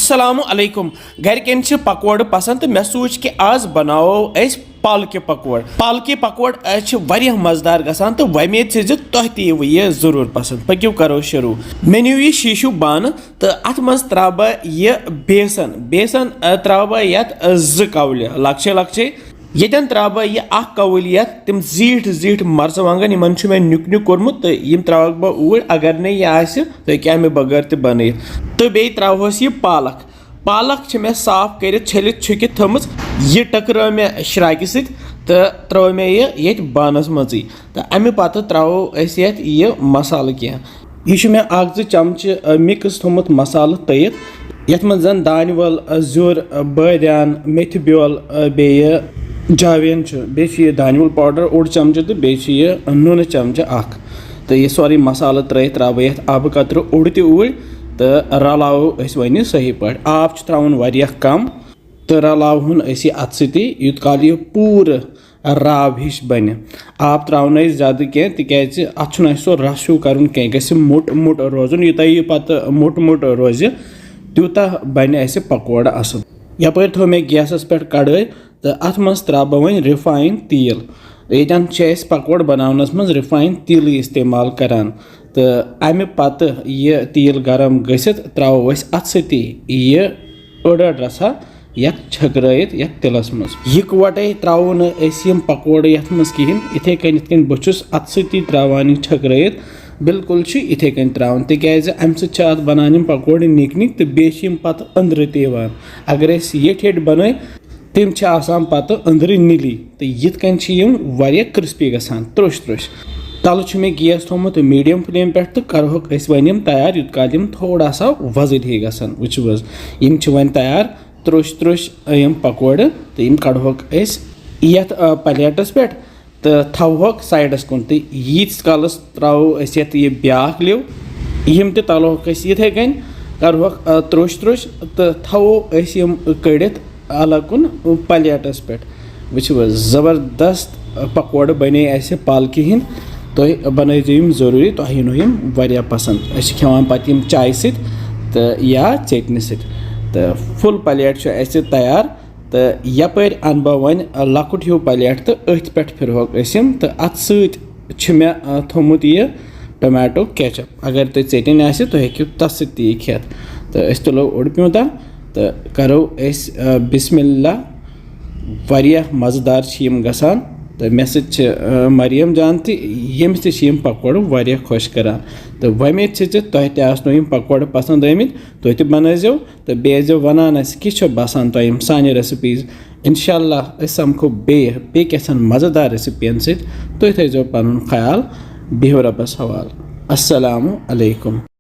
अस्सलामु अलैकुम घरकन पकोड़ पसंद मे सोच कि आज बनाओ पालक पकोड़ वारिया मजेदार गसान तो वमेद से तुह यह जरूर पसंद पक्यो करो शुरू मे नीव यह शीशु बान तो अत मज त्रा यह बेसन त्रा यत कवल लक्चे लक्चे यन त्रा यह कवल यत तिम जीठ मर्चवांगन इन मे नुक नुक कोर्मुत तो यम त्रा बह ऊर अगर ने यह तो क्या मे बगैर त बन तो बे त्रोस यह पालक मे साफ कर छलित छुकित थमज यह टकर मे श्राकि तो त्रो मे ये बानस मजी तो अमे पत त्रो यह मसाल कह यह मे अख जो चमच मिक्स थोमुत मसाल तयित यथ मज जन दान वल जुर बादान मेथ ब्योल बे जावेन बे दान वल पाउडर ओड चमच तो बे नून चमच अख तो यह सोरे मसाल त्रा यथ आब कतर ओड तूर तो रलावो वन सही पे आब त्रा कम तो रलावन अत यूत काल यह पूर राव हिश बन आब त्रा ज्यादा कह तिज अत सो रस हूँ कर मोट मोट रोजन यूत यह पे मोट मोट रोज तूता बन पकोड़ असल यप थो मे गैस पे कड़ाई तो अत मज त्रा वन रिफाइन तेल यन पकोड़ बनावनस मज रिफाइन तेल इस्तेमाल करान तो अमे पत यह तेल गरम गसित त्रो अत यह अड़ रसा यथ छकरत यथ तिलस मज इकवटे त्रो नम पकोड़ यथ मज कहें इथे कन बहुस अत त्रावान छकरत बिल्कुल इथे कन त्रावन तिज अम सत बनान पकोड़ निक निक तो बेम पे अंदर तवान अगर ये बन तम पे अंदर नीली तो यिथ कन वारिया क्रिस्पी गसान त्रोश त्रोश तल मे गैस थोमुत मीडियम फ्लेम पे तो करोक वन तैयार यूत काल थोड़ा सा वजद ही गसान वो वन तैयार त्रोश त्रोश पकोड़ तो कड़ोक यथ प्लेटस पे तो थवोक साइडस कुन तो यीत कालस त्रो ये ब्या लिव यम तलोक इथे कन करोक त्रोश त्रोश तो थवो कड़ित अलग कुन प्लेटस पे वो ज़बरदस्त पकोड़ बने पालक हिंद तो बनम जरूरी तो यम वारिया पसंद खेवान पे चाय तो या चटनी तो फुल प्लेट तैयार तो यपर अन बह वन लकुट हूँ प्लेट तो अथ पे फिरहोक तो अत मे थोमुत यह टमाटो केचप अगर तुम चटनी आसो तो हेकु तथ सी खेत तो तुलो ओड प्यूता तो करो बिस्मिल्लाह वारिया मज़ेदार गसान तो मे मरियम जान तो यम्स तम पकोड़ वारिया खुश करान तो वमेद तुह तनो यम पकोड़ पसंद आमत तुह तो बनजो तो बेजो वनान कि बसान तुम सान रेसिपीज इंशाल्लाह समखो बे कैसन मज़ेदार रेसिपियन तुह थो पन ख्याल बिहो रबस हवाल अस्सलामु अलैकुम।